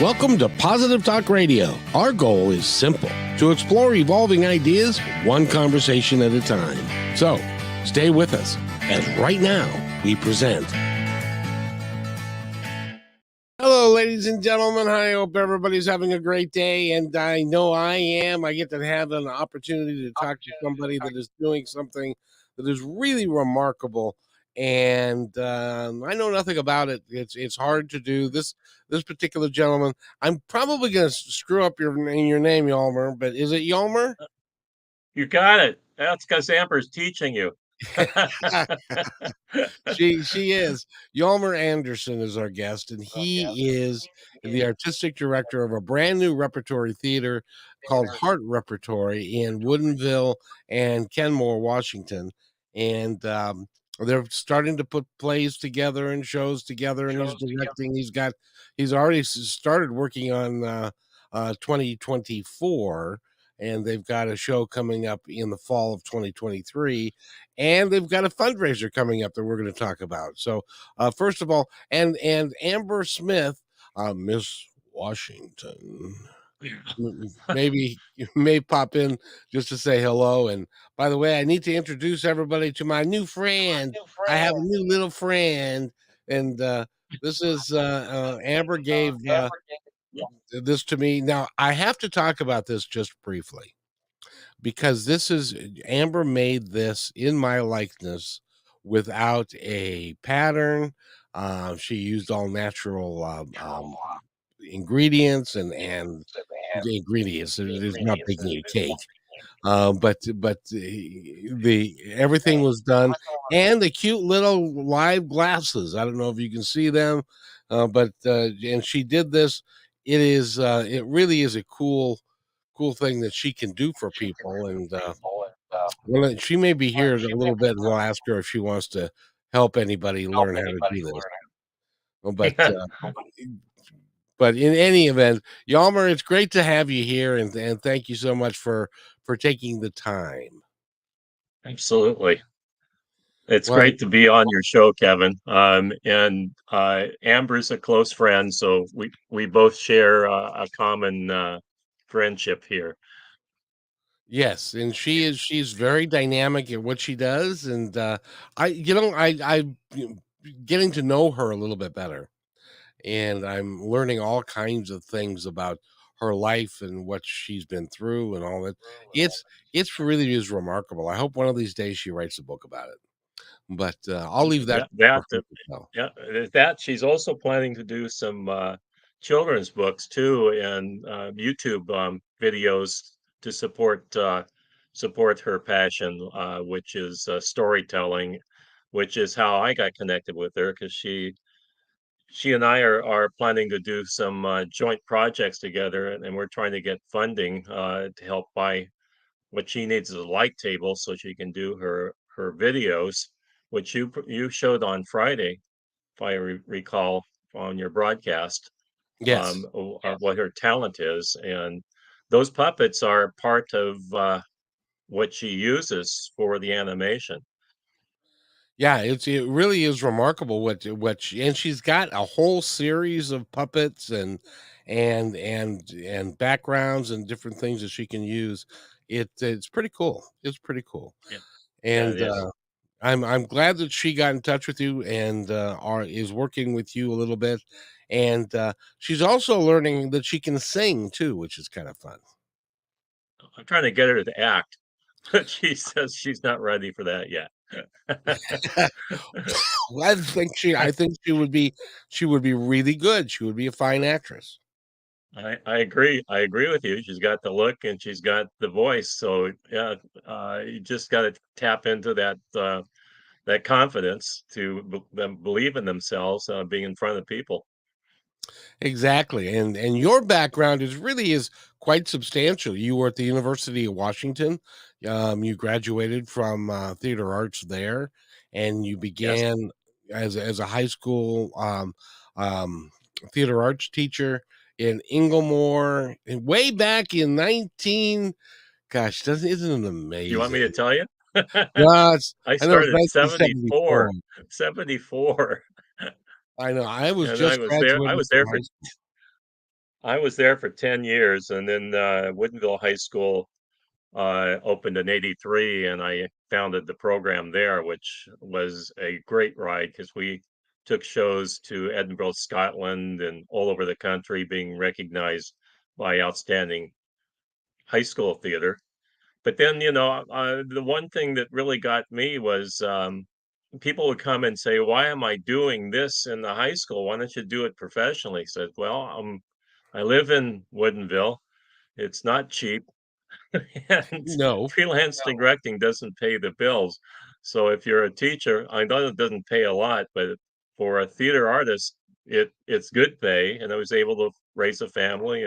Welcome to Positive Talk Radio. Our goal is simple: to explore evolving ideas one conversation at a time. So, stay with us as right now we present. Hello, ladies and gentlemen. I hope everybody's having a great day, and I know I am. I get to have an opportunity to talk to somebody that is doing something that is really remarkable, and I know nothing about it. It's hard to do. This particular gentleman, I'm probably going to screw up your name, Hjalmer, but is it Hjalmer? You got it. That's because Amber's teaching you. She is. Hjalmer Anderson is our guest, and he is the artistic director of a brand new repertory theater called HEART Repertory in Woodinville and Kenmore, Washington. And they're starting to put plays together and shows together, and he's directing. He's already started working on 2024, and they've got a show coming up in the fall of 2023, and they've got a fundraiser coming up that we're going to talk about. So first of all, and Amber Smith, Miss Washington, maybe you may pop in just to say hello. And by the way, I need to introduce everybody to my new friend. I have a new little friend, and this is Amber gave this to me. Now I have to talk about this just briefly, because this is Amber made this in my likeness without a pattern. She used all natural ingredients and the ingredients. There's not baking a cake, but the everything was done, and the cute little live glasses. I don't know if you can see them, but and she did this. It really is a cool thing that she can do for people. And well, she may be here in a little bit, and we'll ask her if she wants to help anybody learn how to do this. But in any event, Hjalmer, it's great to have you here, and thank you so much for taking the time. Absolutely. It's great to be on your show, Kevin. And Amber's a close friend, so we both share a common friendship here. Yes, and she's very dynamic at what she does, and I getting to know her a little bit better, and I'm learning all kinds of things about her life and what she's been through and all that. It's really is remarkable. I hope one of these days she writes a book about it. But I'll leave that. That she's also planning to do some children's books too, and YouTube videos to support her passion, which is storytelling, which is how I got connected with her, because she and I are planning to do some joint projects together, and we're trying to get funding to help buy what she needs is a light table so she can do her videos, which you showed on Friday, if I recall, on your broadcast. Yes. What her talent is, and those puppets are part of what she uses for the animation. Yeah, it really is remarkable what she, and she's got a whole series of puppets and backgrounds and different things that she can use. It's pretty cool. It's pretty cool. Yeah. And I'm glad that she got in touch with you and is working with you a little bit. And she's also learning that she can sing too, which is kind of fun. I'm trying to get her to act, but she says she's not ready for that yet. Well, I think she would be really good. She would be a fine actress. I agree. I agree with you. She's got the look and she's got the voice. So yeah, you just got to tap into that confidence to them believe in themselves, being in front of people. Exactly. And your background is quite substantial. You were at the University of Washington. You graduated from theater arts there, and you began as a high school theater arts teacher in Inglemoor, and way back in 19. Gosh, isn't it amazing? You want me to tell you? No, I started in 74. 74. I know. I was And just I was there. I was there for 10 years, and then, Woodinville High School, opened in '83, and I founded the program there, which was a great ride because we took shows to Edinburgh, Scotland, and all over the country, being recognized by outstanding high school theater. But then, the one thing that really got me was, people would come and say, "Why am I doing this in the high school? Why don't you do it professionally?" I said, "Well, I live in Woodinville. It's not cheap, and No, freelance directing doesn't pay the bills. So if you're a teacher, I know it doesn't pay a lot, but for a theater artist, it's good pay." And I was able to raise a family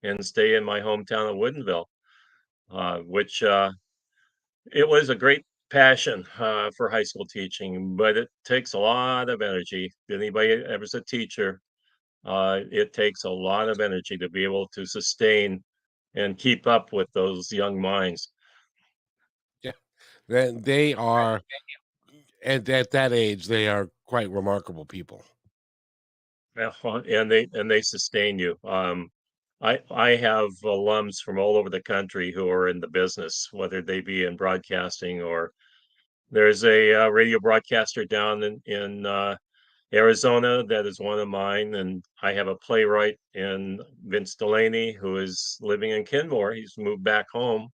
and stay in my hometown of Woodinville, which it was a great passion for high school teaching, but it takes a lot of energy. Anybody ever's a teacher, it takes a lot of energy to be able to sustain and keep up with those young minds. yeah, they are at that age, they are quite remarkable people. Yeah, and they sustain you. I have alums from all over the country who are in the business, whether they be in broadcasting or there's a radio broadcaster down in Arizona that is one of mine, and I have a playwright in Vince Delaney who is living in Kenmore. He's moved back home.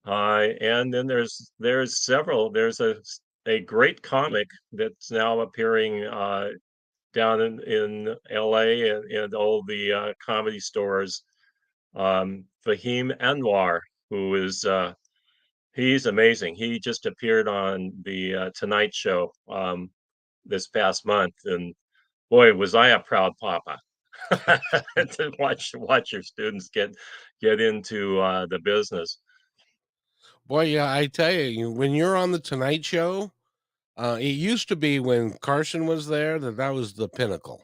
And then there's several. There's a great comic that's now appearing down in LA and all the comedy stores. Fahim Anwar, who is he's amazing. He just appeared on the Tonight Show this past month, and boy, was I a proud papa to watch your students get into the business. Boy, yeah, I tell you, when you're on the Tonight Show, it used to be when Carson was there that was the pinnacle,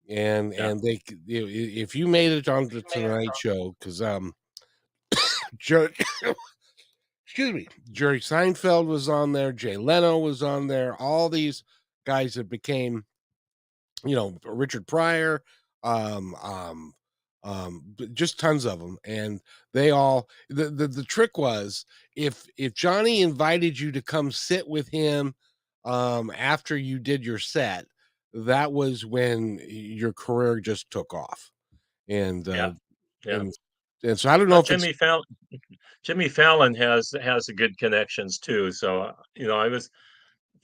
Yeah, and if you made it on the Tonight Show, because Jer excuse me, Jerry Seinfeld was on there, Jay Leno was on there, all these guys that became, Richard Pryor, um, um, just tons of them, and they all the trick was if Johnny invited you to come sit with him, after you did your set, that was when your career just took off, and yeah, yeah. and and so I don't know Well, if it's Jimmy Fallon has a good connections too. So I was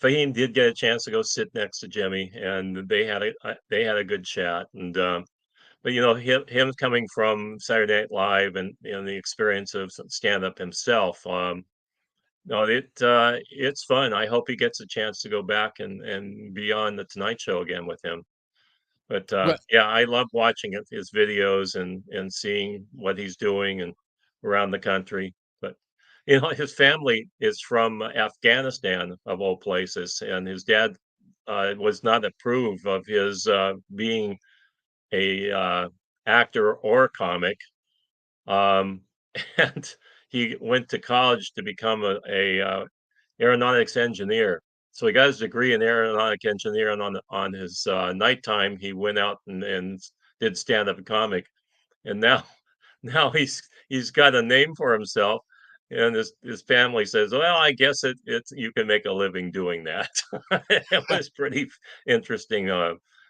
Fahim did get a chance to go sit next to Jimmy, and they had a good chat. And but him coming from Saturday Night Live and the experience of stand up himself. No, it's fun. I hope he gets a chance to go back and be on the Tonight Show again with him. But well, yeah, I love watching his videos and seeing what he's doing and around the country. But his family is from Afghanistan of all places, and his dad was not approve of his being a actor or comic. Um, and he went to college to become a aeronautics engineer. So he got his degree in aeronautic engineer, and on his nighttime, he went out and did stand up comic. And now now he's got a name for himself, and his family says, "Well, I guess it's you can make a living doing that." It was pretty interesting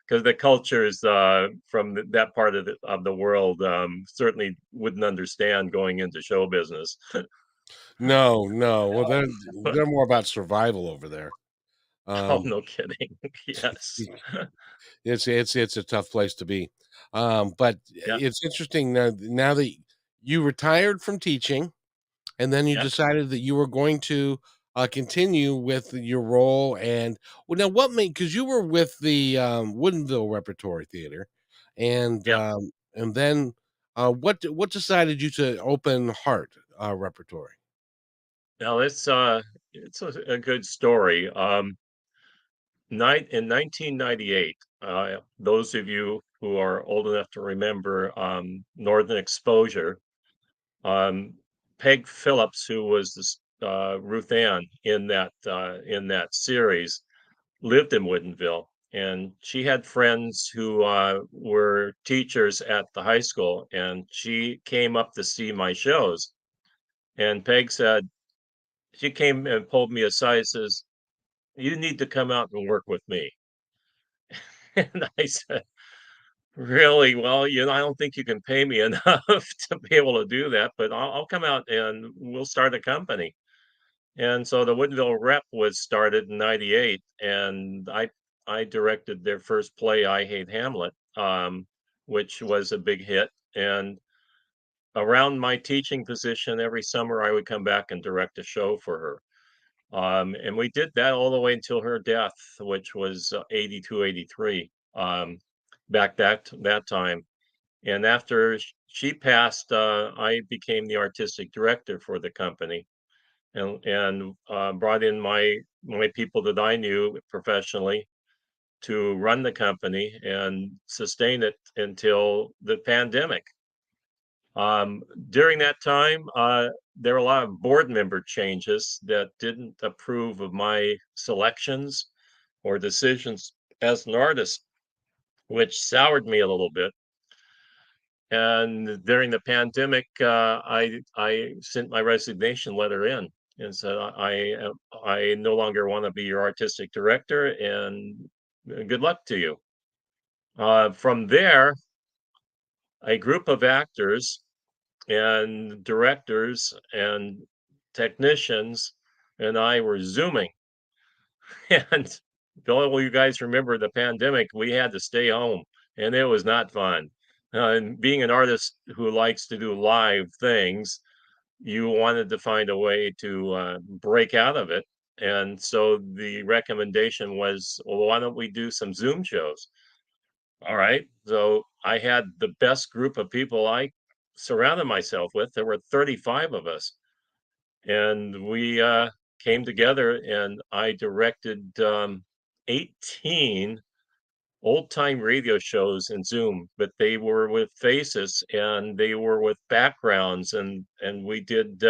because the cultures from that part of the world certainly wouldn't understand going into show business. no, no. Well, they're more about survival over there. Oh, Um, no kidding. Yes. it's a tough place to be. But Yeah, it's interesting now that you retired from teaching, and then you yeah, decided that you were going to continue with your role. And well, now what made because you were with the Woodinville Repertory Theatre, yeah. and then what decided you to open Heart Repertory? Now it's a good story. In 1998, those of you who are old enough to remember Northern Exposure, um, Peg Phillips, who was this Ruth Ann in that series, lived in Woodinville, and she had friends who were teachers at the high school, and she came up to see my shows. And Peg said, she came and pulled me aside and says, "You need to come out and work with me." And I said, "Really? Well, I don't think you can pay me enough to be able to do that, but I'll come out and we'll start a company." And so the Woodinville Rep was started in '98, and I directed their first play, I Hate Hamlet, which was a big hit. And around my teaching position, every summer I would come back and direct a show for her. And we did that all the way until her death, which was 82, 83, back that time. And after she passed, I became the artistic director for the company, and brought in my people that I knew professionally to run the company and sustain it until the pandemic. During that time, there were a lot of board member changes that didn't approve of my selections or decisions as an artist, which soured me a little bit. And during the pandemic, I sent my resignation letter in and said, I no longer want to be your artistic director, and good luck to you. From there, a group of actors and directors and technicians and I were Zooming. And all you guys remember the pandemic, we had to stay home, and it was not fun. And being an artist who likes to do live things, you wanted to find a way to break out of it. And so the recommendation was, well, why don't we do some Zoom shows? All right. So I had the best group of people I surrounded myself with. There were 35 of us, and we came together, and I directed 18 old time radio shows in Zoom, but they were with faces and they were with backgrounds, and we did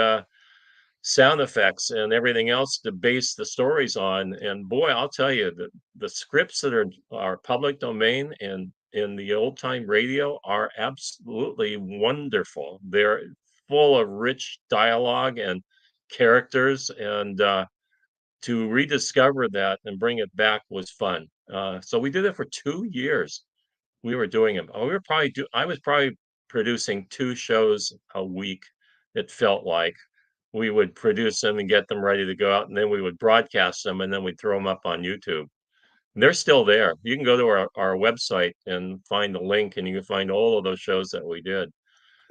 sound effects and everything else to base the stories on. And boy, I'll tell you, the scripts that are public domain and in the old time radio are absolutely wonderful. They're full of rich dialogue and characters, and to rediscover that and bring it back was fun. So we did it for 2 years. We were doing them. Oh, I was probably producing 2 shows a week. It felt like we would produce them and get them ready to go out, and then we would broadcast them, and then we'd throw them up on YouTube. And they're still there. You can go to our website and find the link, and you can find all of those shows that we did.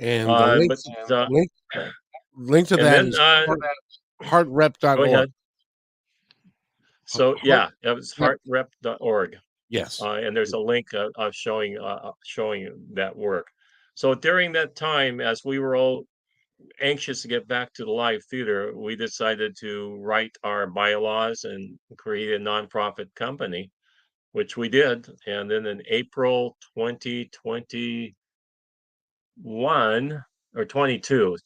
And the But link to and that then is go heartrep.org. ahead. So yeah, it was Yep. heartrep.org. Yes. And there's a link showing that work. So during that time, as we were all anxious to get back to the live theater, we decided to write our bylaws and create a nonprofit company, which we did. And then in April 2021 or 22,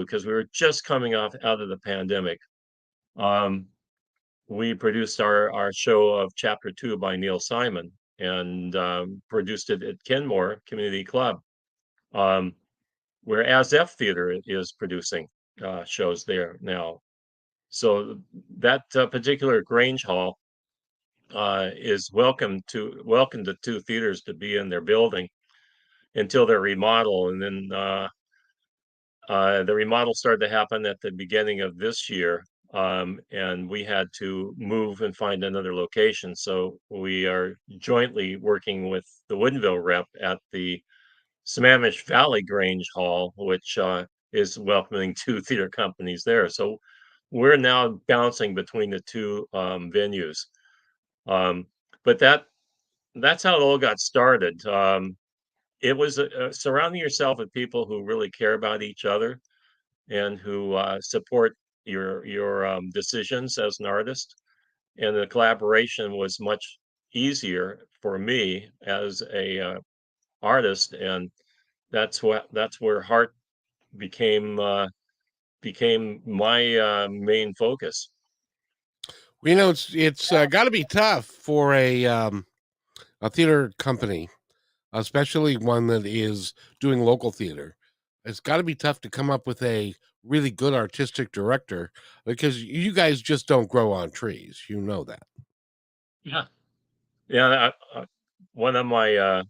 because we were just coming out of the pandemic, we produced our show of Chapter 2 by Neil Simon, and produced it at Kenmore Community Club, where As F Theater is producing shows there now. So that particular Grange Hall is welcome the two theaters to be in their building until their remodel, and then the remodel started to happen at the beginning of this year, and we had to move and find another location. So we are jointly working with the Woodinville Rep at the Sammamish Valley Grange Hall, which is welcoming 2 theater companies there. So we're now bouncing between the 2 venues. But that's how it all got started. It was surrounding yourself with people who really care about each other and who support your decisions as an artist. And the collaboration was much easier for me as a artist, and that's where Heart became my main focus. It's got to be tough for a a theater company, especially one that is doing local theater, it's got to be tough to come up with a really good artistic director because you guys just don't grow on trees. You know that. Yeah. Yeah, one of my,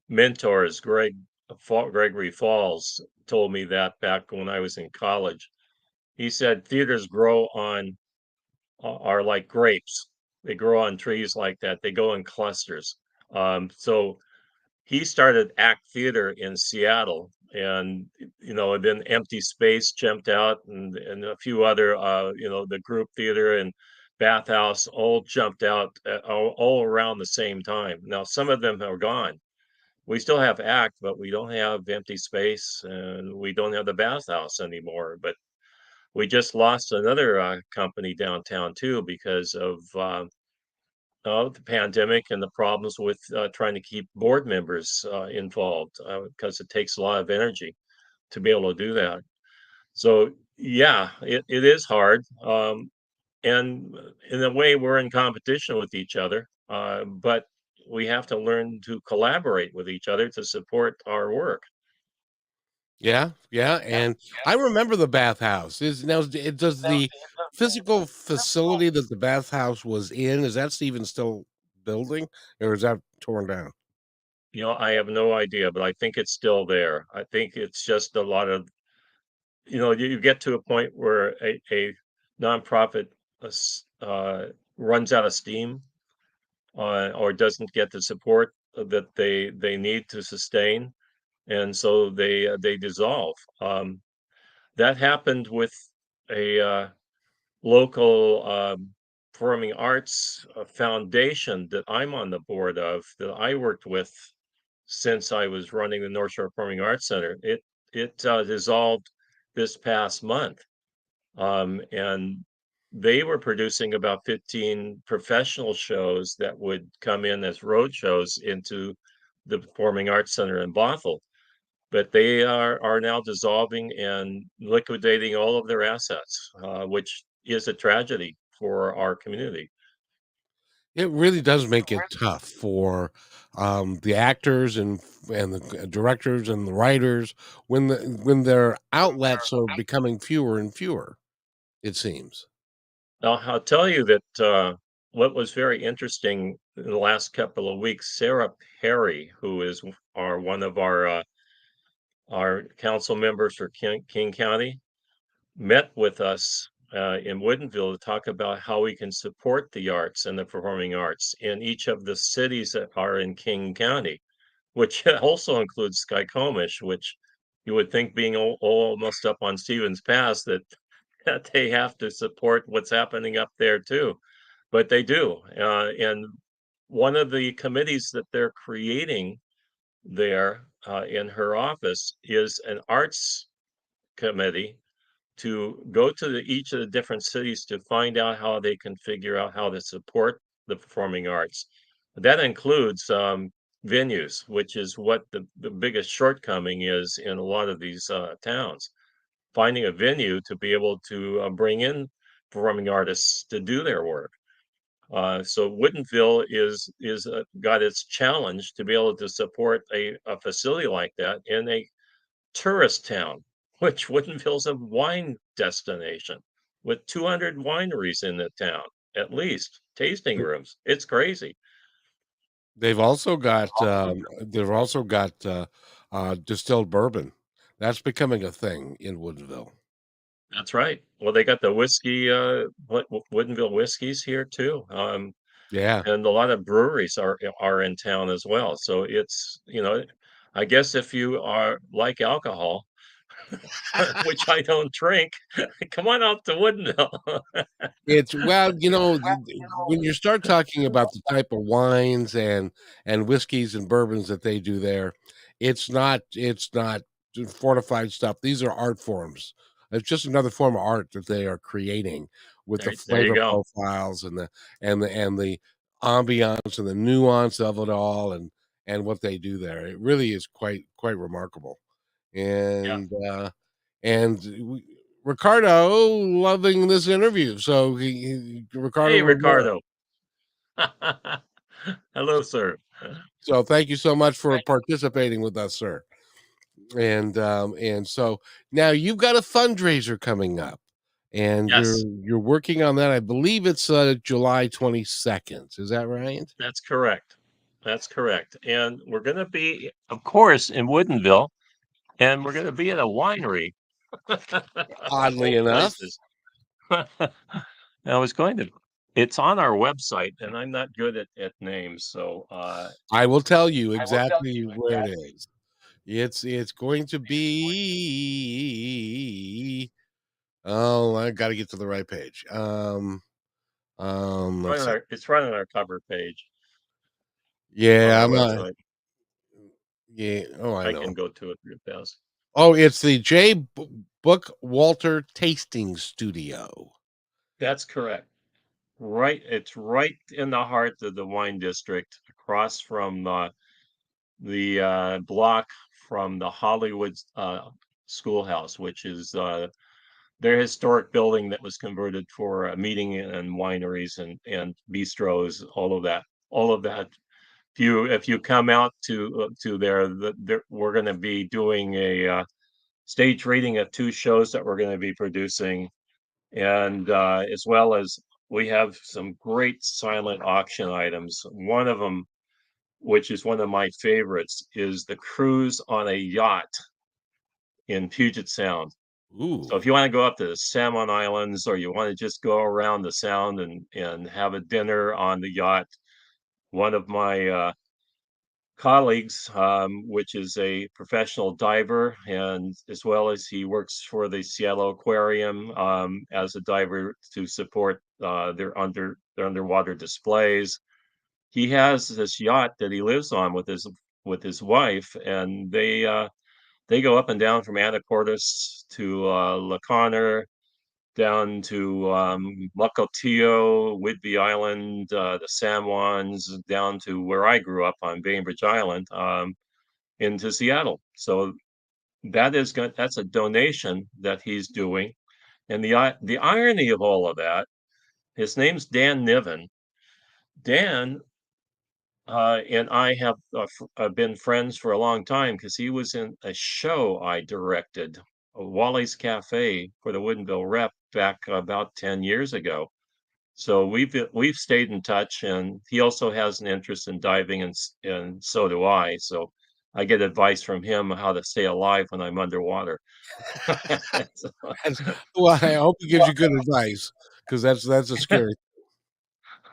mentors, Gregory Falls, told me that back when I was in college. He said theaters grow on are like grapes. They grow on trees like that. They go in clusters. So he started act theater in Seattle, and and then Empty Space jumped out, and a few other, the group theater and Bathhouse all jumped out, all around the same time. Now some of them are gone. We still have act, but we don't have Empty Space, and we don't have the Bathhouse anymore. But we just lost another company downtown too because of the pandemic and the problems with trying to keep board members involved because it takes a lot of energy to be able to do that. So yeah, it is hard. And in a way, we're in competition with each other, but we have to learn to collaborate with each other to support our work. Yeah, yeah, and I remember the bathhouse. Does the physical facility that the bathhouse was in, is that even still building, or is that torn down? I have no idea, but I think it's still there. I think it's just a lot of, you get to a point where a nonprofit runs out of steam or doesn't get the support that they need to sustain, and so they dissolve. That happened with a local performing arts foundation that I'm on the board of that I worked with since I was running the Northshore Performing Arts Center. It dissolved this past month, and they were producing about 15 professional shows that would come in as road shows into the Performing Arts Center in Bothell. But they are now dissolving and liquidating all of their assets, which is a tragedy for our community. It really does make it tough for, the actors and the directors and the writers when their outlets are becoming fewer and fewer, it seems. Now, I'll tell you that what was very interesting in the last couple of weeks, Sarah Perry, who is one of our council members for King County, met with us in Woodinville to talk about how we can support the arts and the performing arts in each of the cities that are in King County, which also includes Skykomish, which you would think being almost up on Stevens Pass that they have to support what's happening up there too, but they do. And one of the committees that they're creating there in her office is an arts committee to go to each of the different cities to find out how they can figure out how to support the performing arts. That includes venues, which is what the biggest shortcoming is in a lot of these towns. Finding a venue to be able to bring in performing artists to do their work. So Woodinville is got its challenge to be able to support a facility like that in a tourist town, which Woodinville's a wine destination with 200 wineries in the town, at least tasting rooms. It's crazy. They've also got, distilled bourbon. That's becoming a thing in Woodville. That's right. Well, they got the whiskey, Woodinville whiskeys here too. Yeah. And a lot of breweries are in town as well. So it's, I guess if you are like alcohol, which I don't drink, come on out to Woodinville. It's well, when you start talking about the type of wines and whiskeys and bourbons that they do there, it's not fortified stuff. These are art forms. It's just another form of art that they are creating with the There you flavor go. profiles and the ambiance and the nuance of it all and what they do there. It really is quite remarkable. Yeah. And Ricardo loving this interview. So Hey, Ricardo Rivera. Ricardo. Hello, sir. So thank you so much for participating with us, sir. And so now you've got a fundraiser coming up, and Yes, you're working on that. I believe it's July 22nd. Is that right? that's correct. That's correct. And we're going to be, of course, in Woodinville, and we're going to be at a winery, of Oddly all enough, places. I was going to, it's on our website, and I'm not good at names. So, I will tell you exactly where it is. It's going to be. Oh, I got to get to the right page. Let's see. it's right on our cover page on Yeah, our I'm not. website. Yeah. Oh, I I know. can go to it real fast. Oh, it's the Book Walter Tasting Studio. That's correct. Right, it's right in the heart of the wine district, across from the block from the Hollywood Schoolhouse, which is their historic building that was converted for a meeting and wineries and bistros, all of that, all of that. If you come out to there, we're going to be doing a stage reading of two shows that we're going to be producing, and as well as we have some great silent auction items. One of them, which is one of my favorites, is the cruise on a yacht in Puget Sound. So Ooh. if you want to go up to the Salmon Islands, or you want to just go around the sound and have a dinner on the yacht, one of my colleagues, which is a professional diver, and as well as he works for the Seattle Aquarium as a diver to support their underwater displays. He has this yacht that he lives on with his wife, and they go up and down from Anacortes to La Conner, down to Mukilteo, Whidbey Island, the San Juans, down to where I grew up on Bainbridge Island, into Seattle. So that's a donation that he's doing. And the irony of all of that, his name's Dan Niven. Dan and I have been friends for a long time because he was in a show I directed, Wally's Cafe, for the Woodinville Rep back about 10 years ago. So we've stayed in touch, and he also has an interest in diving, and so do I. So I get advice from him on how to stay alive when I'm underwater. So, Well, I hope he gives you good advice because that's a scary.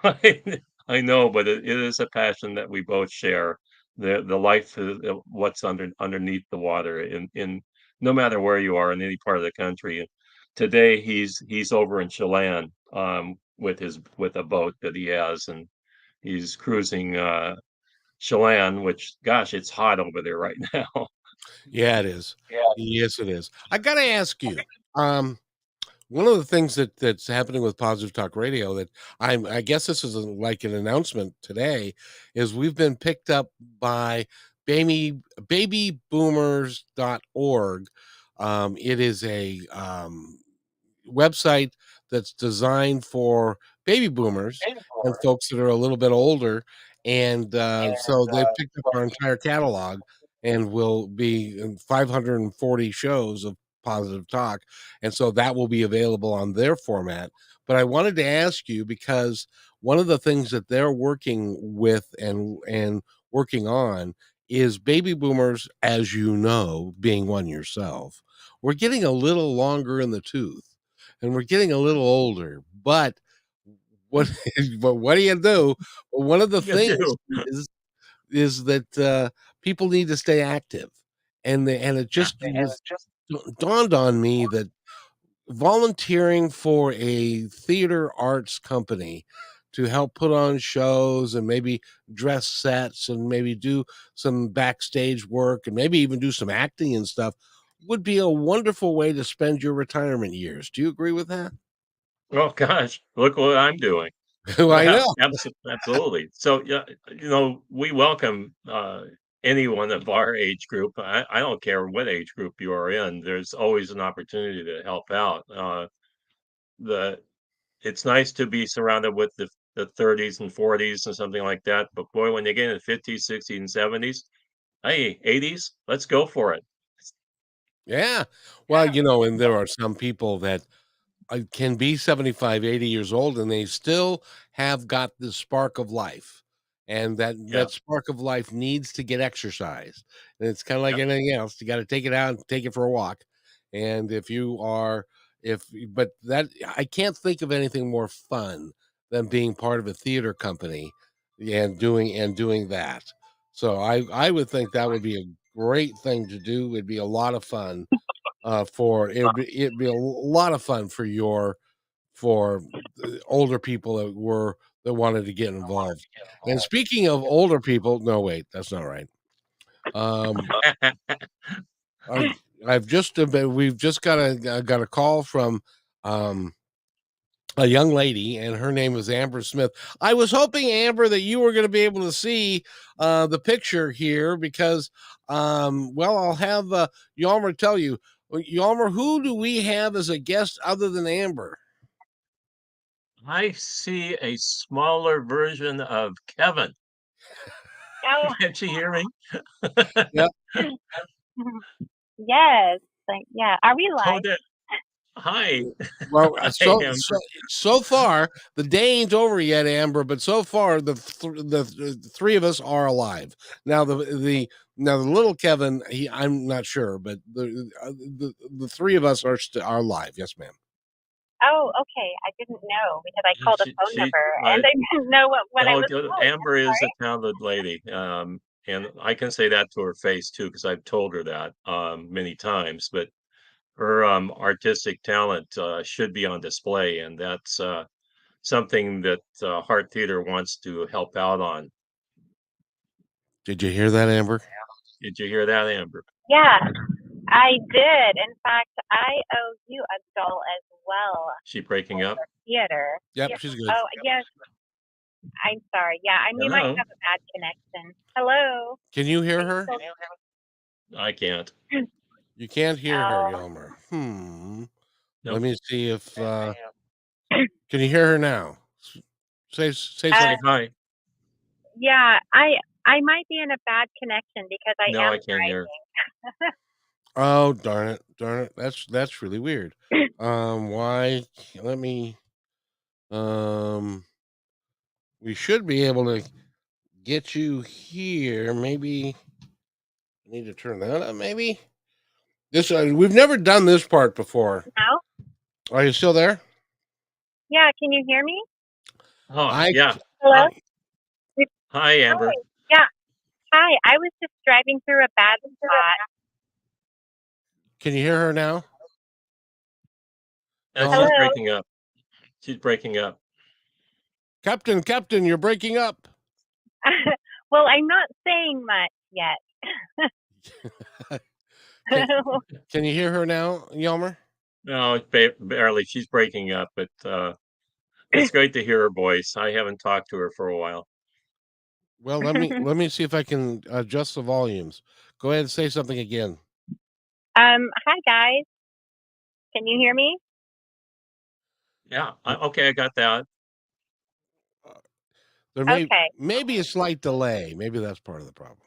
I, I know, but it is a passion that we both share. The life is what's underneath the water in no matter where you are in any part of the country. Today he's over in Chelan with a boat that he has, and he's cruising Chelan, which, gosh, it's hot over there right now. Yeah, it is. Yes, it is. I got to ask you. Um, One of the things that's happening with Positive Talk Radio that I guess this is like an announcement today is we've been picked up by babyboomers.org. It is a website that's designed for baby boomers and folks that are a little bit older. And so they picked up our entire catalog and will be in 540 shows of Positive Talk. And so that will be available on their format. But I wanted to ask you because one of the things that they're working with and working on is baby boomers, as you know, being one yourself. We're getting a little longer in the tooth and we're getting a little older. But what but what do you do? Well, one of the You things do. is that people need to stay active, and it Yeah. just was dawned on me that volunteering for a theater arts company to help put on shows and maybe dress sets and maybe do some backstage work and maybe even do some acting and stuff would be a wonderful way to spend your retirement years. Do you agree with that? Oh gosh, look what I'm doing. I Yeah, know. absolutely. So, yeah, we welcome anyone of our age group. I don't care what age group you are in. There's always an opportunity to help out. The It's nice to be surrounded with the the 30s and 40s and something like that. But boy, when they get in the 50s, 60s, and 70s, hey, 80s, let's go for it. Yeah. Well, and there are some people that can be 75, 80 years old, and they still have got the spark of life. And Yeah, that spark of life needs to get exercised. And it's kind of like yeah. anything else. You got to take it out and take it for a walk. And if you are, if, but that, I can't think of anything more fun than being part of a theater company and doing that. So I would think that would be a great thing to do. It'd be a lot of fun for it'd be a lot of fun for for the older people that wanted to get involved. And speaking of older people, no, wait, that's not right. I, I've just we've just got a call from um, a young lady, and her name is Amber Smith. I was hoping, Amber, that you were going to be able to see the picture here because, well, I'll have Hjalmer tell you. Hjalmer, who do we have as a guest other than Amber? I see a smaller version of Kevin. Oh, Can't you hear me? Yep. yes. Yeah. Are we Oh, live? hi. Well, Hi, so Amber. so far the day ain't over yet, Amber. But so far the three of us are alive. Now the little Kevin, I'm not sure, but the three of us are alive. Yes, ma'am. Oh, okay. I didn't know because I called a phone number and I didn't know what I No, was calling. Amber is a talented lady. And I can say that to her face too, because I've told her that many times. But her artistic talent should be on display, and that's something that Heart Theater wants to help out on. Did you hear that, Amber? Did you hear that, Amber? Yeah, I did. In fact, I owe you a doll as well. She breaking up? Theater. Yep, Yeah. she's good. Oh, yes. I'm sorry. Yeah, we might Hello? have a bad connection. Hello. Can you hear her? I can't. You can't hear her, Oh. Hjalmer. Nope. Let me see if can you hear her now? Say Say something. hi. Yeah, I might be in a bad connection because I No, am I can't hear. Oh, darn it. That's really weird. Why? Let me. We should be able to get you here. Maybe I need to turn that up. Maybe this. We've never done this part before. Now? Are you still there? Yeah, can you hear me? Oh, yeah. Hello? Hi, Amber. Hi. Yeah. Hi. I was just driving through a bad spot. Can you hear her now? She's breaking up. She's breaking up. Captain, you're breaking up. Well, I'm not saying much yet. Can you hear her now, Hjalmer? No, barely. She's breaking up, but it's great to hear her voice. I haven't talked to her for a while. Well, let me see if I can adjust the volumes. Go ahead and say something again. Hi guys. Can you hear me? Yeah. Okay, I got that. There may be a slight delay. Maybe that's part of the problem.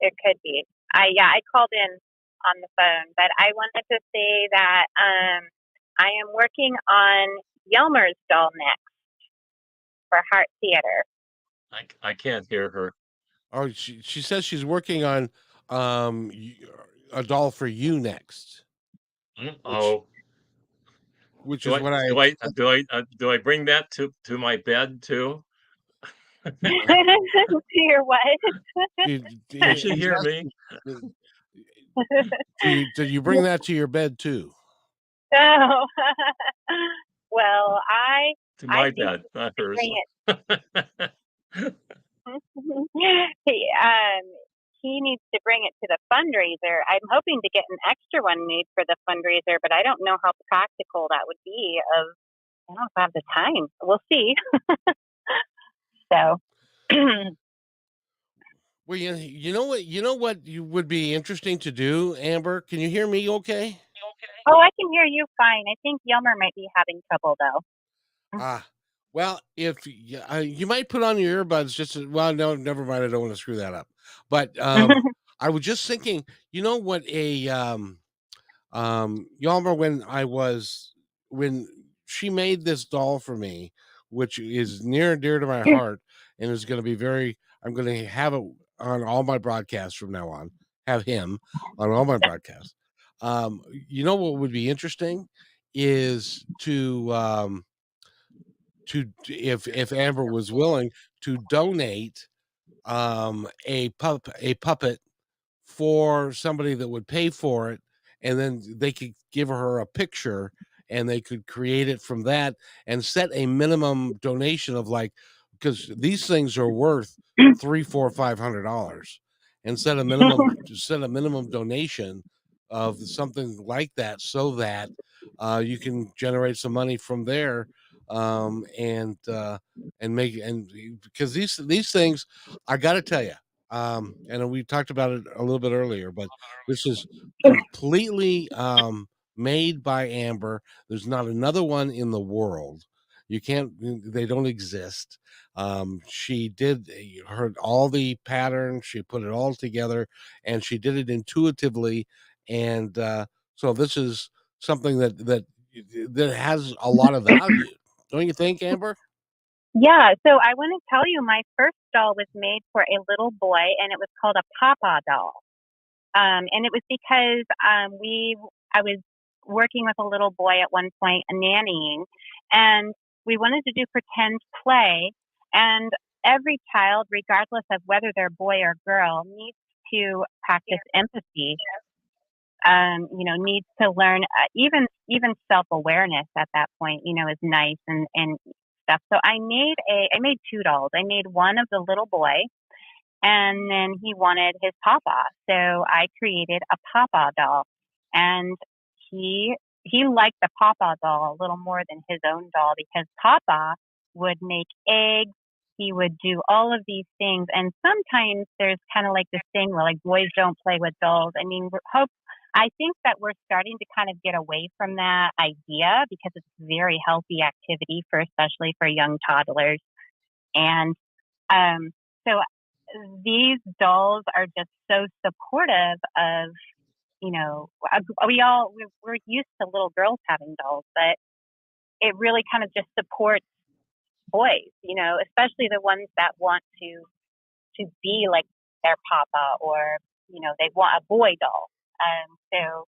It could be. I called in on the phone, but I wanted to say that I am working on Hjalmer's doll next for Heart Theater. I can't hear her. Oh, she says she's working on a doll for you next. Which is what do I bring that to my bed too? To your what? Can she hear me? Do you bring that to your bed too? Oh, well, to my bed, not hers. He needs to bring it to the fundraiser. I'm hoping to get an extra one made for the fundraiser, but I don't know how practical that would be. I don't have the time. We'll see. So. Well, you know what you would be interesting to do, Amber. Can you hear me? Okay. Oh, I can hear you fine. I think Hjalmer might be having trouble though. Well, if you might put on your earbuds well, no, never mind. I don't want to screw that up. But I was just thinking, you know what Hjalmer, when she made this doll for me, which is near and dear to my heart, and is going to be I'm going to have it on all my broadcasts from now on. Have him on all my broadcasts. You know what would be interesting is to if Amber was willing to donate a puppet for somebody that would pay for it, and then they could give her a picture and they could create it from that and set a minimum donation of because these things are worth $300, $400, $500, and set a minimum donation of something like that, so that you can generate some money from there, um, and uh, and because these things, I got to tell you, and we talked about it a little bit earlier, but this is completely made by Amber. There's not another one in the world. You can't, they don't exist. She did heard all the patterns, she put it all together, and she did it intuitively. And so this is something that has a lot of value. Don't you think, Amber? Yeah, so I want to tell you, my first doll was made for a little boy, and it was called a Papa doll. And it was because I was working with a little boy at one point, nannying, and we wanted to do pretend play. And every child, regardless of whether they're boy or girl, needs to practice empathy. Needs to learn even self-awareness at that point. Is nice and stuff. So I made two dolls. I made one of the little boy, and then he wanted his papa. So I created a papa doll, and he liked the papa doll a little more than his own doll, because papa would make eggs. He would do all of these things. And sometimes there's kind of like this thing where like boys don't play with dolls. I mean, I think that we're starting to kind of get away from that idea, because it's a very healthy activity especially for young toddlers. And so these dolls are just so supportive of, we're used to little girls having dolls, but it really kind of just supports boys, especially the ones that want to be like their papa, or, they want a boy doll. So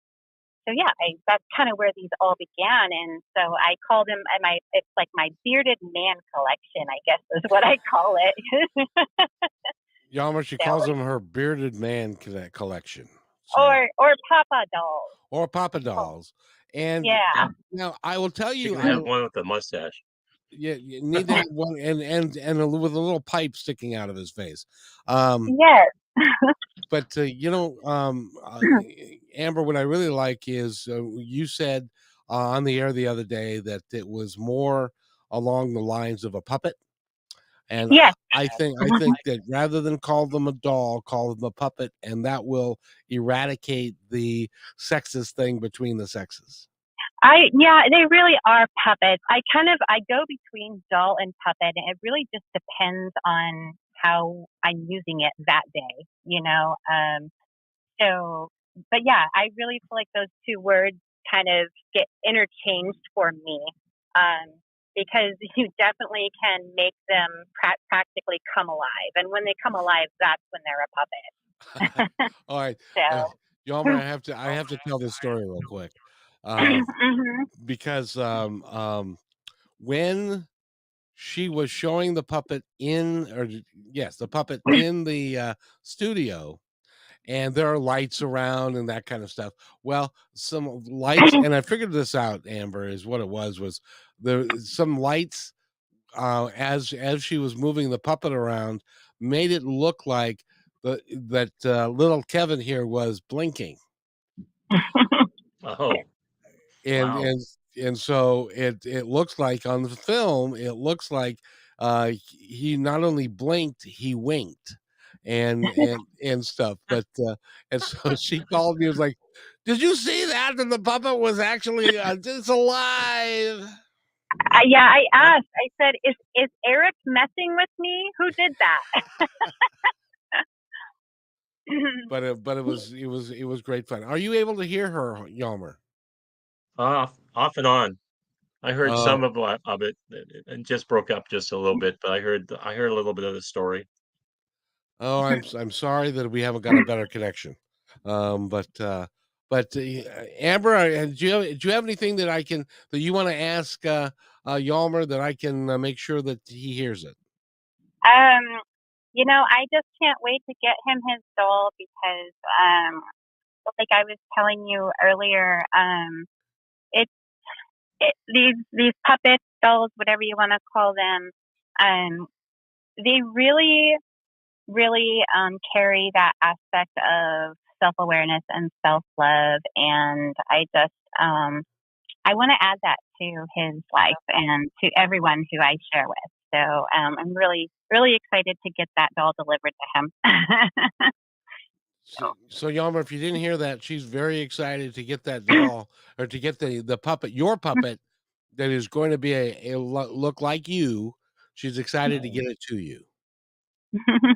yeah, that's kind of where these all began. And so I called them it's like my bearded man collection, I guess is what I call it. Hjalmer, she calls them her bearded man collection. So. Or Papa dolls. Or Papa dolls. And yeah. Now I will tell you, you can have one with a mustache. Yeah, you need to have one and with a little pipe sticking out of his face. Yes. But Amber, what I really like is you said on the air the other day that it was more along the lines of a puppet. And yes. I think that rather than call them a doll, call them a puppet, and that will eradicate the sexist thing between the sexes. They really are puppets. I go between doll and puppet, and it really just depends on how I'm using it that day, but yeah, I really feel like those two words kind of get interchanged for me, because you definitely can make them practically come alive, and when they come alive, that's when they're a puppet. All right, so. Hjalmer, I have to tell this story real quick, because when she was showing the puppet in the studio, and there are lights around and that kind of stuff. Well, some lights, and I figured this out, Amber, is what it was there some lights as she was moving the puppet around, made it look like that little Kevin here was blinking. Oh. And wow. and so it looks like on the film, it looks like he not only blinked, he winked and stuff. But and so she called me, was like, "Did you see that? And the puppet was actually it's alive." Yeah, I asked. I said, "Is Eric messing with me? Who did that?" But it was great fun. Are you able to hear her, Hjalmer? Off and on. I heard some Oh, of it. It just broke up just a little bit, but I heard a little bit of the story. oh, I'm sorry that we haven't got a better connection. But Amber, do you have anything that you want to ask Hjalmer that I can make sure that he hears it? I just can't wait to get him his doll because, like I was telling you earlier, it's these puppets, dolls, whatever you want to call them, they really, really carry that aspect of self-awareness and self-love, and I want to add that to his life and to everyone who I share with. So I'm really, really excited to get that doll delivered to him. So Hjalmer, if you didn't hear that, she's very excited to get that doll or to get the puppet, your puppet, that is going to be a look like you. She's excited to get it to you.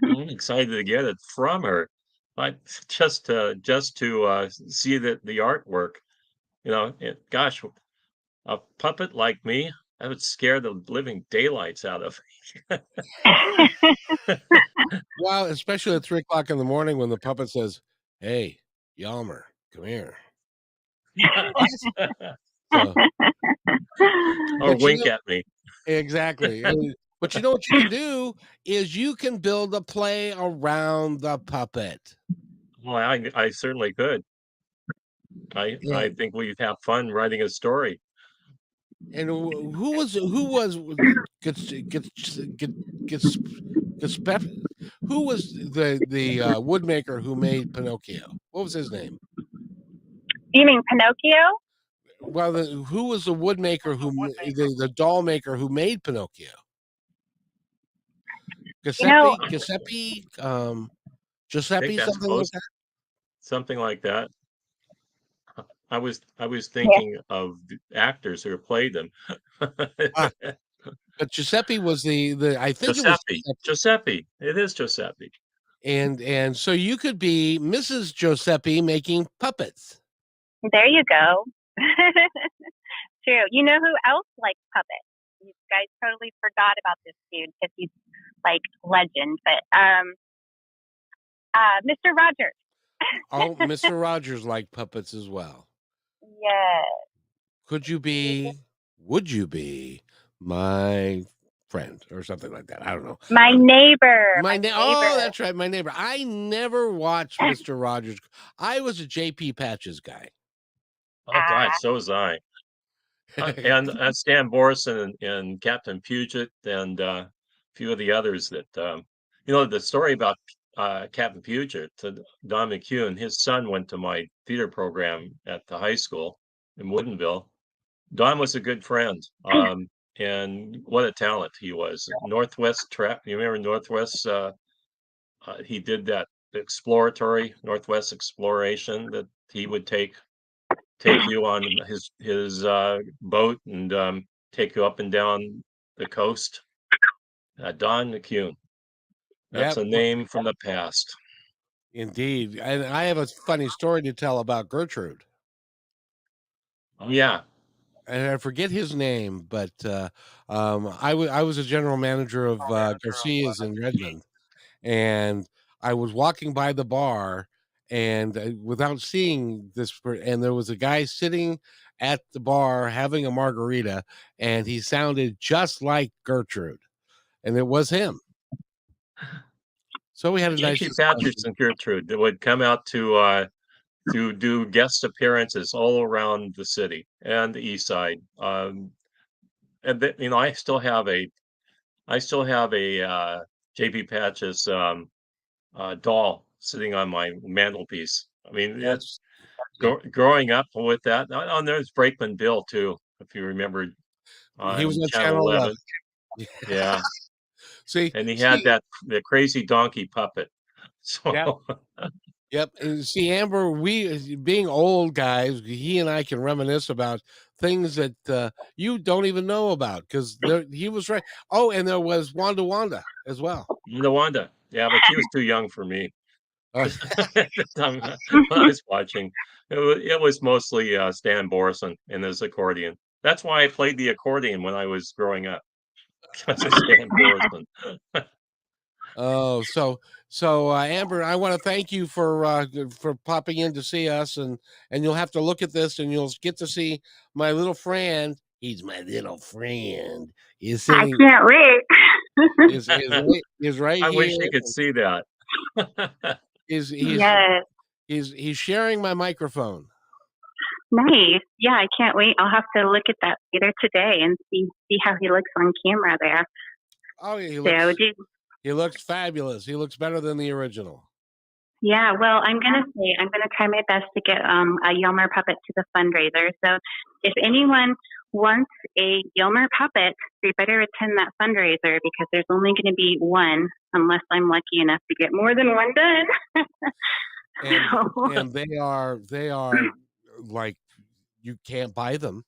I'm excited to get it from her. I just to see the artwork. Gosh, a puppet like me, I would scare the living daylights out of Well, especially at 3 o'clock in the morning when the puppet says, "Hey, Hjalmer, come here." So, or but wink at me. exactly. But you know what you can do is you can build a play around the puppet. Well, I certainly could. I Yeah. think we'd have fun writing a story. And who was gets gets who was the woodmaker who made Pinocchio? What was his name? You mean Pinocchio? Well, who was the woodmaker the doll maker who made Pinocchio? Giuseppe, Giuseppe, I think Giuseppe, that's something like close. that. Something like that. I was Yeah. thinking of the actors who played them. Ah, but Giuseppe was the I think it was Giuseppe. Giuseppe. It is Giuseppe. And so you could be Mrs. Giuseppe making puppets. There you go. True. You know who else likes puppets? You guys totally forgot about this dude because he's like legend. But Mr. Rogers. Oh, Mr. Rogers liked puppets as well. Yes. Would you be my friend or something like that? I don't know. My neighbor. Oh, that's right, my neighbor. I never watched Mr. Rogers. I was a JP Patches guy. Oh God, so was I. And Stan Borson and Captain Puget and a few of the others that the story about Captain Puget, Don McCune, his son went to my theater program at the high school in Woodinville. Don was a good friend. And what a talent he was. Northwest Trap. You remember Northwest? He did that exploratory Northwest exploration that he would take you on his boat and take you up and down the coast. Don McCune. That's Yep, a name from the past. indeed. And I have a funny story to tell about Gertrude. Oh yeah. And I forget his name, but I was a general manager of Garcia's in Redmond, and I was walking by the bar, and without seeing this, and there was a guy sitting at the bar having a margarita, and he sounded just like Gertrude, and it was him. So we had a nice J.P. Patches and Gertrude that would come out to do guest appearances all around the city and the east side. And I still have a J.P. Patches doll sitting on my mantelpiece. I mean, That's growing up with that. Oh, and there's Brakeman Bill too, if you remember he was on on Channel 11. Yeah. See, And he had the crazy donkey puppet. So yeah. Yep. And see, Amber, we being old guys, he and I can reminisce about things that you don't even know about because he was right. Oh, and there was Wanda as well. Wanda. Yeah, but she was too young for me. Uh, At the time when I was watching. It was mostly Stan Borson and his accordion. That's why I played the accordion when I was growing up, because of Stan Borson. oh, Amber, I want to thank you for popping in to see us, and you'll have to look at this, and you'll get to see my little friend. He's my little friend. He's I sitting. can't wait. Is right I wish here. you could see that. Yes. He's sharing my microphone. Nice. Yeah, I can't wait. I'll have to look at that later today and see how he looks on camera there. Oh, yeah, he looks fabulous. He looks better than the original. Yeah, well, I'm gonna try my best to get a Hjalmer puppet to the fundraiser. So if anyone wants a Hjalmer puppet, they better attend that fundraiser because there's only going to be one, unless I'm lucky enough to get more than one done. And they are like, you can't buy them,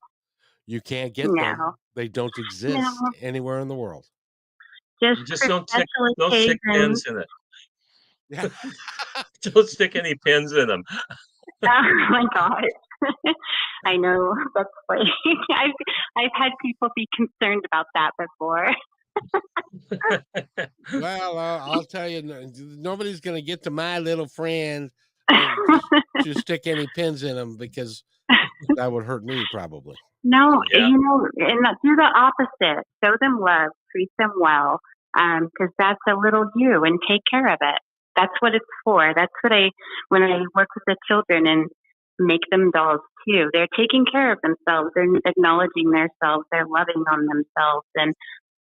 you can't get them. They don't exist anywhere in the world. Just don't stick pins in it. Yeah. Don't stick any pins in them. Oh my God. I know, that's funny. I've had people be concerned about that before. Well, I'll tell you, nobody's going to get to my little friend to stick any pins in them because that would hurt me probably. No, and do the opposite. Show them love, treat them well, because that's a little you, and take care of it. That's what it's for. That's what when I work with the children and make them dolls too, they're taking care of themselves. They're acknowledging themselves. They're loving on themselves. And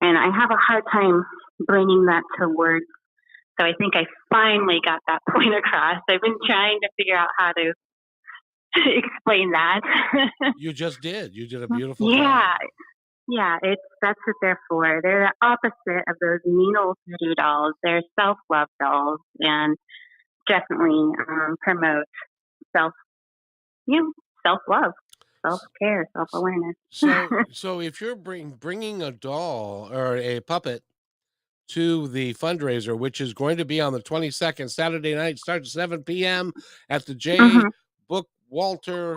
I have a hard time bringing that to words. So I think I finally got that point across. I've been trying to figure out how to explain that. You just did. You did a beautiful job. Yeah, that's what they're for. They're the opposite of those mean old voodoo dolls. They're self-love dolls, and definitely promote self-love, self-care, self-awareness. So if you're bringing a doll or a puppet to the fundraiser, which is going to be on the 22nd, Saturday night, starts at 7 p.m. at the J. Book Walter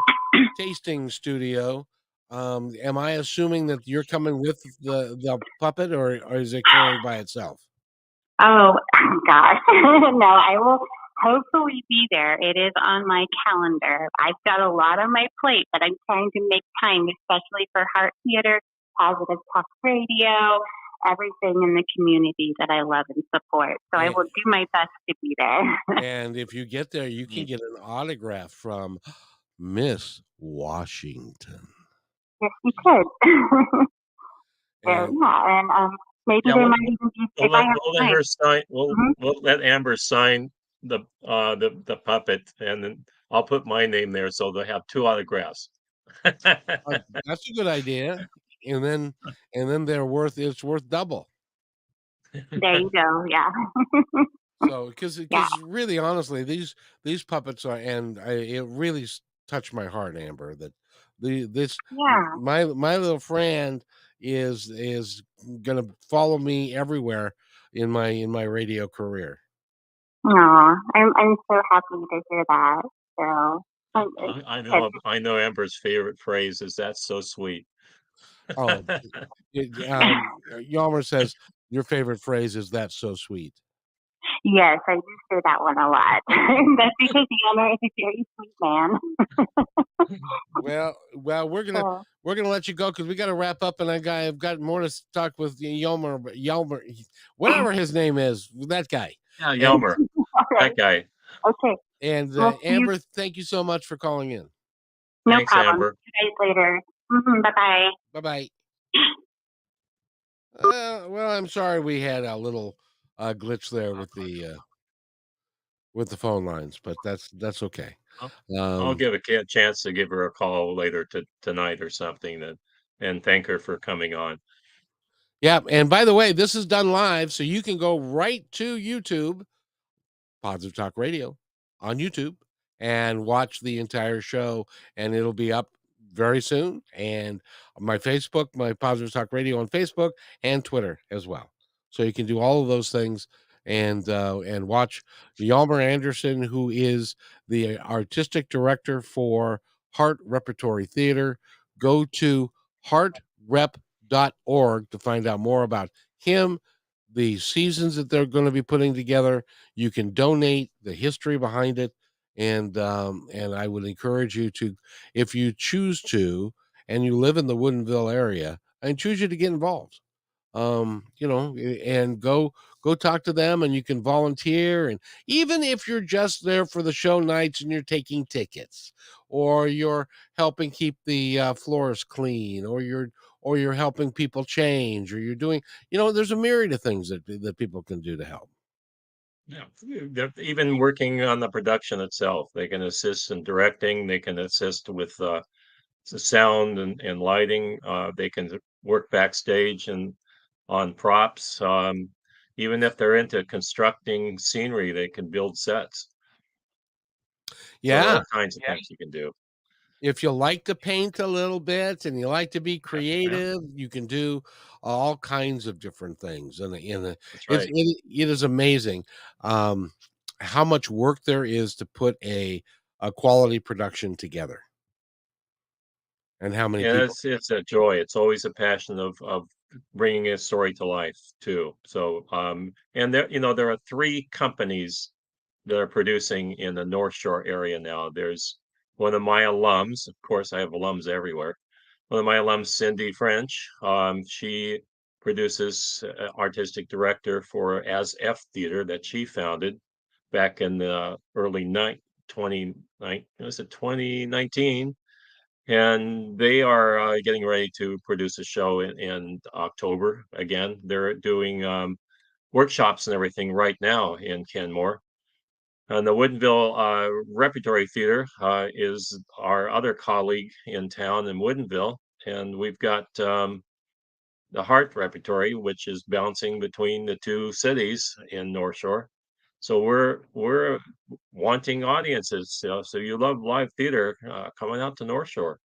Tasting Studio. Am I assuming that you're coming with the puppet, or is it carrying by itself? Oh, gosh. No, I will hopefully be there. It is on my calendar. I've got a lot on my plate, but I'm trying to make time, especially for HEART Theatre, Positive Talk Radio, everything in the community that I love and support. So I will do my best to be there. And if you get there, you can get an autograph from Miss Washington. Yes, you could. Maybe there might even be. We'll let Amber sign the puppet, and then I'll put my name there, so they'll have 2 autographs. That's a good idea. And then it's worth double. There you go. Yeah. So because really, honestly, these puppets are, and it really touched my heart, Amber, that my little friend is gonna follow me everywhere in my radio career. Oh, I'm so happy to hear that. So I know Amber's favorite phrase is "That's so sweet." Oh, Hjalmer says your favorite phrase is "That's so sweet." Yes, I do say that one a lot. That's because Hjalmer is a very sweet man. Well, we're gonna let you go because we got to wrap up, and I've got more to talk with Hjalmer, whatever his name is, that guy. Yeah, Hjalmer, that guy. Okay. And Amber, thank you so much for calling in. No Thanks, problem. Amber. See you guys later. Bye-bye. Bye-bye. Well, I'm sorry we had a little glitch there with the phone lines, but that's okay. I'll give a chance to give her a call later tonight or something, and thank her for coming on. Yeah, and by the way, this is done live, so you can go right to YouTube, Positive Talk Radio, on YouTube and watch the entire show, and it'll be up very soon. And my Facebook, my Positive Talk Radio on Facebook and Twitter as well. So you can do all of those things and watch Hjalmer Anderson, who is the artistic director for HEART Repertory Theatre. Go to heartrep.org to find out more about him, the seasons that they're going to be putting together. You can donate, the history behind it, and I would encourage you to, if you choose to, and you live in the Woodinville area, I encourage you to get involved. And go talk to them, and you can volunteer. And even if you're just there for the show nights and you're taking tickets, or you're helping keep the floors clean, or you're helping people change, or you're doing, there's a myriad of things that people can do to help. Yeah, they're even working on the production itself. They can assist in directing. They can assist with the sound and lighting. They can work backstage and on props. Even if they're into constructing scenery, they can build sets. So there are Yeah. all kinds of things you can do. If you like to paint a little bit and you like to be Yeah, creative, you can do all kinds of different things. that's right. It is amazing how much work there is to put a quality production together, and how many And people. it's a joy. It's always a passion of bringing a story to life too. So, and there are 3 companies that are producing in the North Shore area now. There's one of my alums. Of course, I have alums everywhere. One of my alums, Cindy French. She produces artistic director for As F Theater that she founded back in the early 2019, and they are getting ready to produce a show in October. Again, they're doing workshops and everything right now in Kenmore. And the Woodinville Repertory Theatre is our other colleague in town in Woodinville, and we've got the HEART Repertory, which is bouncing between the 2 cities in North Shore. So we're wanting audiences. So you love live theater, coming out to North Shore.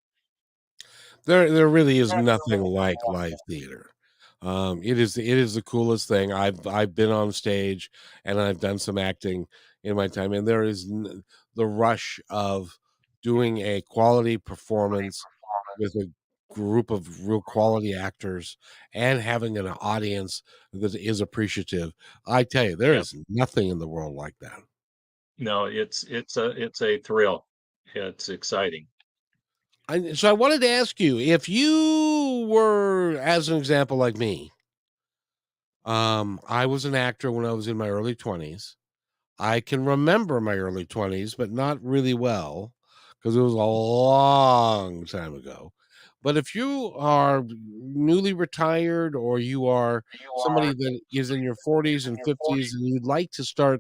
There really is nothing like live theater. It is the coolest thing. I've been on stage and I've done some acting in my time, and there is the rush of doing a quality performance with a group of real quality actors and having an audience that is appreciative. I tell you, there Yeah. is nothing in the world like that. No, it's a thrill. It's exciting. So I wanted to ask you, if you were, as an example, like me, I was an actor when I was in my early 20s. I can remember my early 20s, but not really well because it was a long time ago. But if you are newly retired, or you are somebody that is in your 40s and 50s and you'd like to start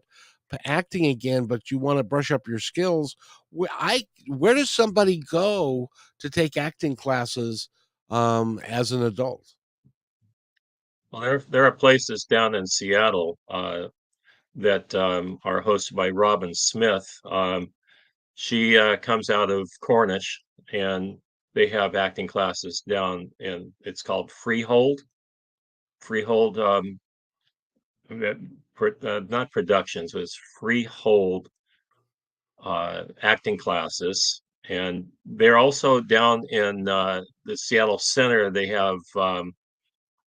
acting again, but you want to brush up your skills, where does somebody go to take acting classes as an adult? Well, there are places down in Seattle that are hosted by Robin Smith. She comes out of Cornish, and they have acting classes down, and it's called Freehold. Freehold, uh, not productions, but it's Freehold acting classes. And they're also down in the Seattle Center. They have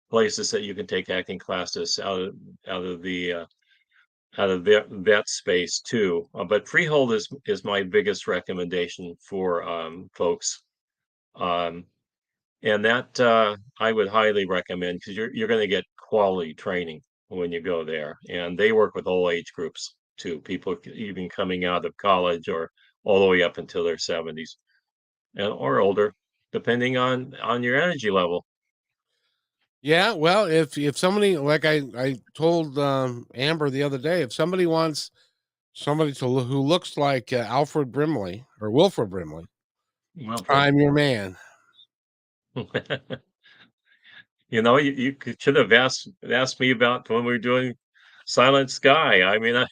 places that you can take acting classes out of the out of that space too. But Freehold is my biggest recommendation for folks, um, and that I would highly recommend, because you're going to get quality training when you go there, and they work with all age groups too. People even coming out of college or all the way up until their 70s and or older, depending on your energy level. Yeah, well, if somebody, like I told Amber the other day, if somebody wants somebody who looks like Alfred Brimley or Wilford Brimley, Well, I'm your man. should have asked me about when we were doing Silent Sky. I mean,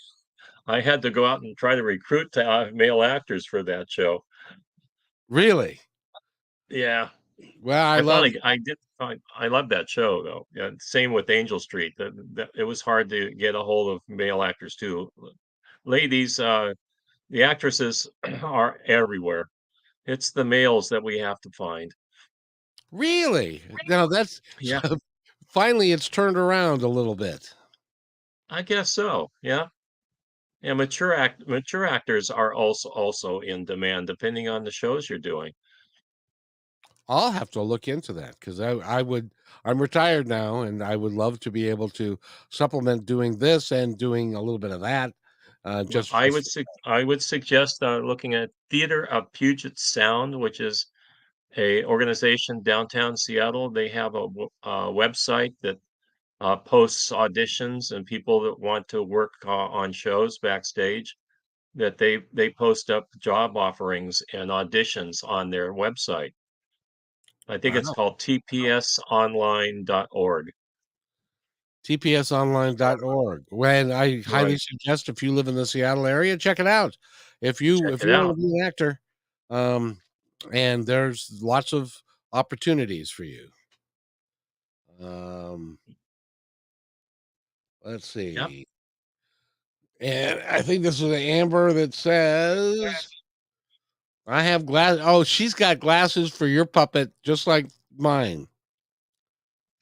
I had to go out and try to recruit male actors for that show. Really? Yeah. Well, I thought I did find I love that show though. Yeah, same with Angel Street. It was hard to get a hold of male actors too. Ladies, the actresses are everywhere. It's the males that we have to find. Really? Now that's Yeah, finally it's turned around a little bit. I guess so. Yeah. And mature actors are also in demand depending on the shows you're doing. I'll have to look into that because I'm retired now and I would love to be able to supplement doing this and doing a little bit of that. Well, Just I would suggest looking at Theater of Puget Sound, which is a organization downtown Seattle. They have a website that posts auditions and people that want to work on shows backstage. That they post up job offerings and auditions on their website. I think it's wow. called tpsonline.org. tpsonline.org. When I highly Right. suggest if you live in the Seattle area, check it out. If Check you it want to out. be an actor, and there's lots of opportunities for you. Um, let's Yep. see. And I think this is Amber that says, I have glass. Oh, she's got glasses for your puppet, just like mine.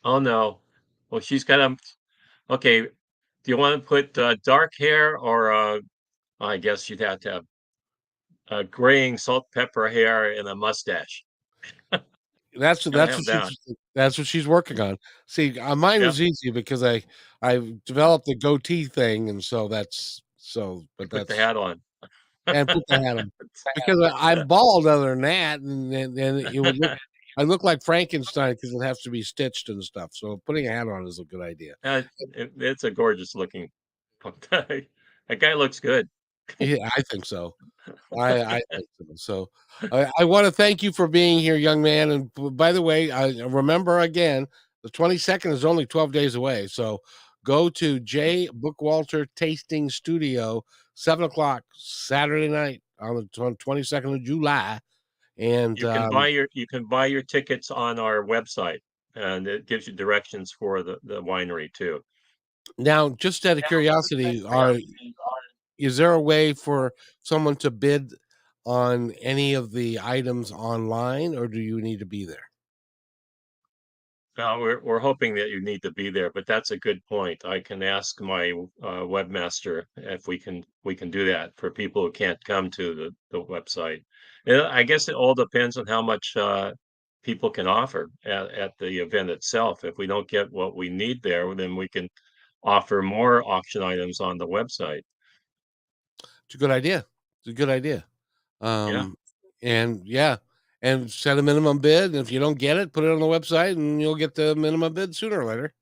Oh no. Well, she's got a. Okay. Do you want to put dark hair or I guess you'd have to have graying salt pepper hair and a mustache. That's Gotta that's have what that. she's working on. See, mine Yep. was easy because I developed the goatee thing, and so that's so. You But put the that's hat on. and put the hat on because I'm bald. Other than that, and it would look. I look like Frankenstein because it has to be stitched and stuff. So putting a hat on is a good idea. It's a gorgeous looking. That guy looks good. Yeah, I think so. I think so. So I want to thank you for being here, young man. And by the way, I remember again, the 22nd is only 12 days away. So go to J. Bookwalter Tasting Studio, 7 o'clock Saturday night on the 22nd of July. And You can buy your tickets on our website, and it gives you directions for the winery too. now, just out of curiosity, is there a way for someone to bid on any of the items online, or do you need to be there? We're hoping that you need to be there, but that's a good point. I can ask my webmaster if we can do that for people who can't come to the website. And I guess it all depends on how much people can offer at the event itself. If we don't get what we need there, then we can offer more auction items on the website. It's a good idea. It's a good idea. Yeah, Um, and yeah, and set a minimum bid. And if you don't get it, put it on the website, and you'll get the minimum bid sooner or later.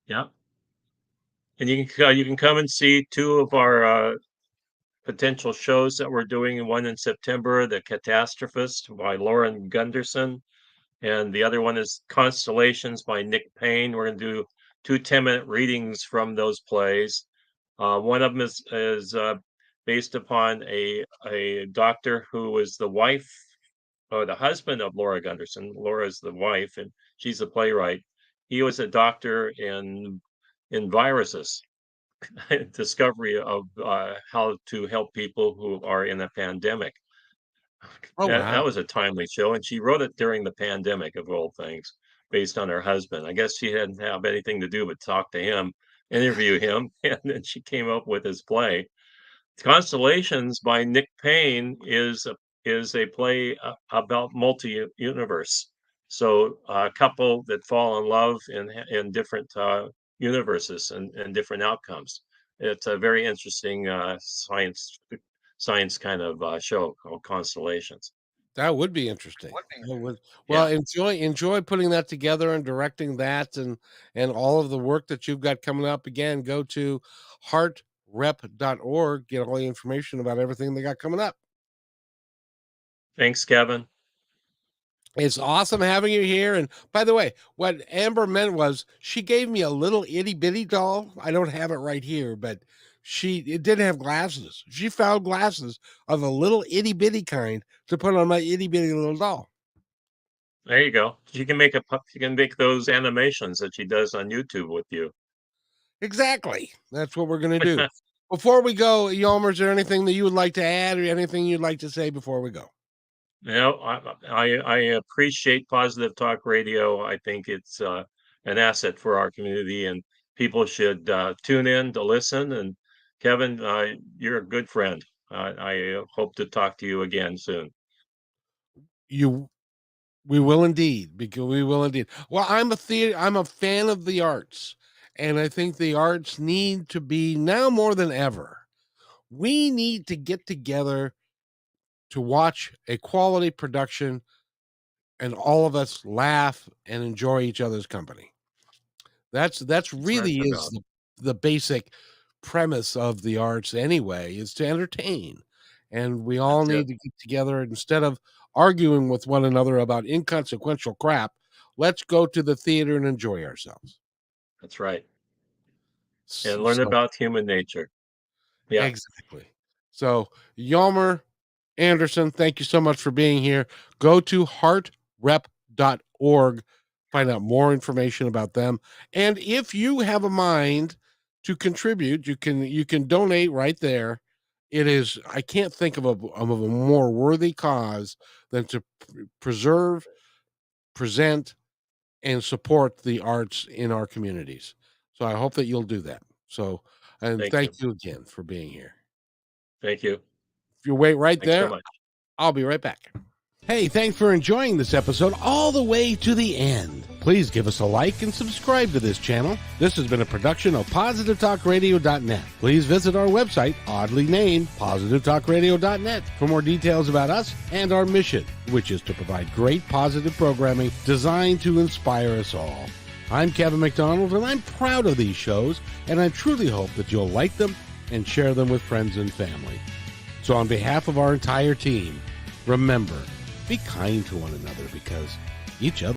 yeah. And you can come and see two of our potential shows that we're doing. One in September, The Catastrophist by Lauren Gunderson, and the other one is Constellations by Nick Payne. We're going to do two 10-minute readings from those plays. One of them is based upon a doctor who was the wife or the husband of Laura Gunderson. Laura is the wife, and she's the playwright. He was a doctor in viruses, discovery of how to help people who are in a pandemic. Oh That wow. was a timely show, and she wrote it during the pandemic of all things, based on her husband. I guess she didn't have anything to do but talk to him, interview him, and then she came up with his play. Constellations by Nick Payne is a play about multi-universe. So a couple that fall in love in different universes and different outcomes. It's a very interesting science kind of show called Constellations. That would be interesting. That would, well, Yeah. enjoy putting that together and directing that and all of the work that you've got coming up. Again, go to heartrep.org, get all the information about everything they got coming up. Thanks, Kevin. It's awesome having you here. And by the way, what Amber meant was she gave me a little itty bitty doll. I don't have it right here, but it didn't have glasses. She found glasses of a little itty bitty kind to put on my itty bitty little doll. There you go. She can make those animations that she does on YouTube with you. Exactly. That's what we're going to do. Before we go, Hjalmer, is there anything that you would like to add or anything you'd like to say before we go? I appreciate Positive Talk Radio. I think it's an asset for our community, and people should tune in to listen. And Kevin, you're a good friend. I hope to talk to you again soon. We will indeed, because we will indeed. Well, I'm a fan of the arts, and I think the arts need to be, now more than ever, we need to get together to watch a quality production and all of us laugh and enjoy each other's company. That's really is the basic premise of the arts anyway, is to entertain. And we all need to get together, instead of arguing with one another about inconsequential crap. Let's go to the theater and enjoy ourselves. That's right. And learn about human nature. Yeah. Exactly. So, Hjalmer Anderson, thank you so much for being here. Go to heartrep.org, find out more information about them. And if you have a mind to contribute, you can donate right there. It is, I can't think of a more worthy cause than to preserve, present, and support the arts in our communities. So I hope that you'll do that. So, and thank you again for being here. Thank you. If you wait right Thanks there, so much. I'll be right back. Hey, thanks for enjoying this episode all the way to the end. Please give us a like and subscribe to this channel. This has been a production of PositiveTalkRadio.net. Please visit our website, oddly named PositiveTalkRadio.net, for more details about us and our mission, which is to provide great positive programming designed to inspire us all. I'm Kevin McDonald, and I'm proud of these shows, and I truly hope that you'll like them and share them with friends and family. So on behalf of our entire team, remember, be kind to one another, because each other